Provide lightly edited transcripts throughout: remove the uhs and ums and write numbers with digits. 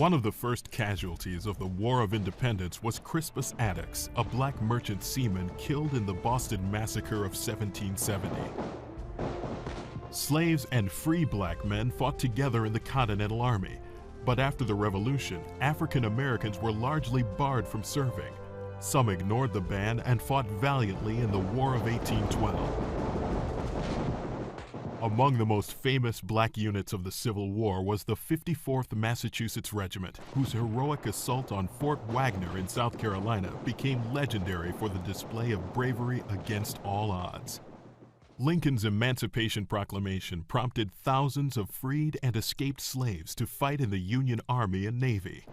One of the first casualties of the War of Independence was Crispus Attucks, a black merchant seaman killed in the Boston Massacre of 1770. Slaves and free black men fought together in the Continental Army, but after the Revolution, African Americans were largely barred from serving. Some ignored the ban and fought valiantly in the War of 1812. Among the most famous black units of the Civil War was the 54th Massachusetts Regiment, whose heroic assault on Fort Wagner in South Carolina became legendary for the display of bravery against all odds. Lincoln's Emancipation Proclamation prompted thousands of freed and escaped slaves to fight in the Union Army and Navy.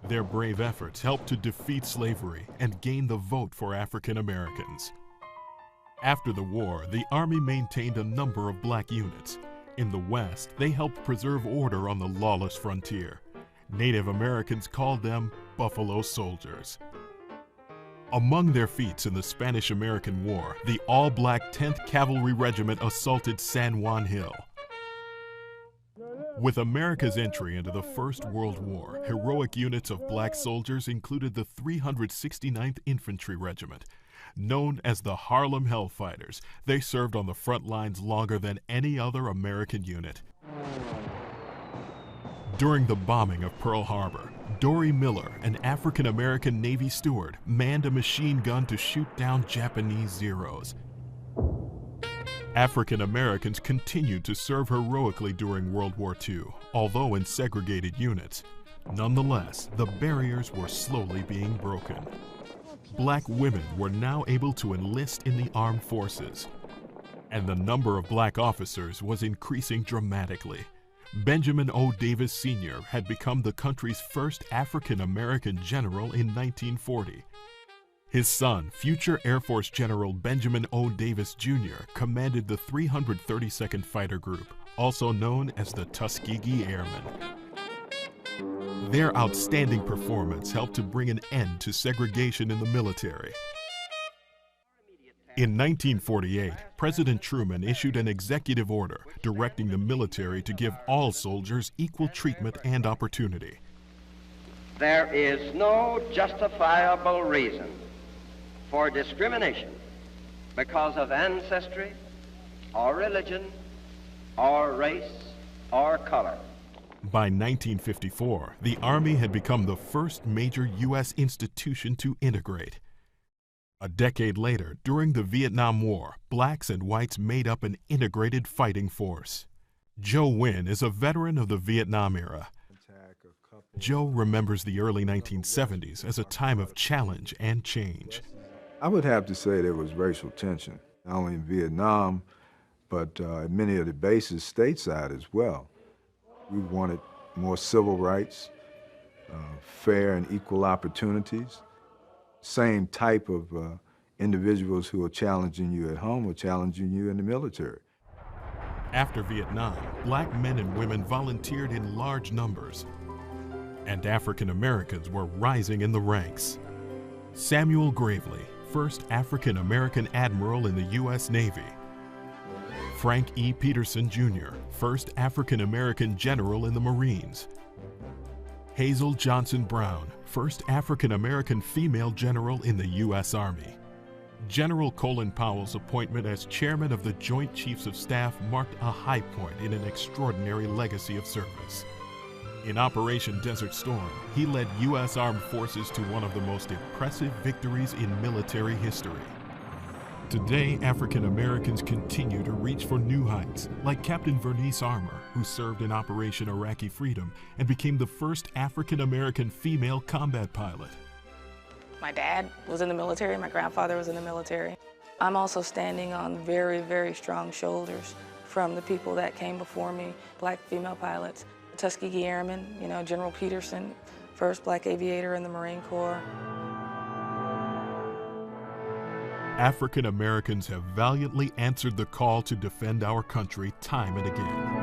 Their brave efforts helped to defeat slavery and gain the vote for African Americans. After the war, the Army maintained a number of black units. In the West, they helped preserve order on the lawless frontier. Native Americans called them Buffalo Soldiers. Among their feats in the Spanish-American War, the all-black 10th Cavalry Regiment assaulted San Juan Hill. With America's entry into the First World War, heroic units of black soldiers included the 369th Infantry Regiment. Known as the Harlem Hellfighters, they served on the front lines longer than any other American unit. During the bombing of Pearl Harbor, Dory Miller, an African-American Navy steward, manned a machine gun to shoot down Japanese Zeros. African Americans continued to serve heroically during World War II, although in segregated units. Nonetheless, the barriers were slowly being broken. Black women were now able to enlist in the armed forces, and the number of black officers was increasing dramatically. Benjamin O. Davis Sr. had become the country's first African-American general in 1940. His son, future Air Force General Benjamin O. Davis Jr., commanded the 332nd Fighter Group, also known as the Tuskegee Airmen. Their outstanding performance helped to bring an end to segregation in the military. In 1948, President Truman issued an executive order directing the military to give all soldiers equal treatment and opportunity. There is no justifiable reason for discrimination because of ancestry, or religion, or race, or color. By 1954, the Army had become the first major U.S. institution to integrate. A decade later, during the Vietnam War, blacks and whites made up an integrated fighting force. Joe Wynn is a veteran of the Vietnam era. Joe remembers the early 1970s as a time of challenge and change. I would have to say there was racial tension, not only in Vietnam, but at many of the bases stateside as well. We wanted more civil rights, fair and equal opportunities. Same type of individuals who are challenging you at home or challenging you in the military. After Vietnam, black men and women volunteered in large numbers, and African Americans were rising in the ranks. Samuel Gravely, first African American admiral in the U.S. Navy. Frank E. Peterson, Jr., first African American general in the Marines. Hazel Johnson Brown, first African American female general in the U.S. Army. General Colin Powell's appointment as chairman of the Joint Chiefs of Staff marked a high point in an extraordinary legacy of service. In Operation Desert Storm, he led U.S. Armed Forces to one of the most impressive victories in military history. Today, African Americans continue to reach for new heights, like Captain Vernice Armour, who served in Operation Iraqi Freedom and became the first African American female combat pilot. My dad was in the military, my grandfather was in the military. I'm also standing on very, very strong shoulders from the people that came before me, black female pilots, Tuskegee Airmen, General Peterson, first black aviator in the Marine Corps. African Americans have valiantly answered the call to defend our country time and again.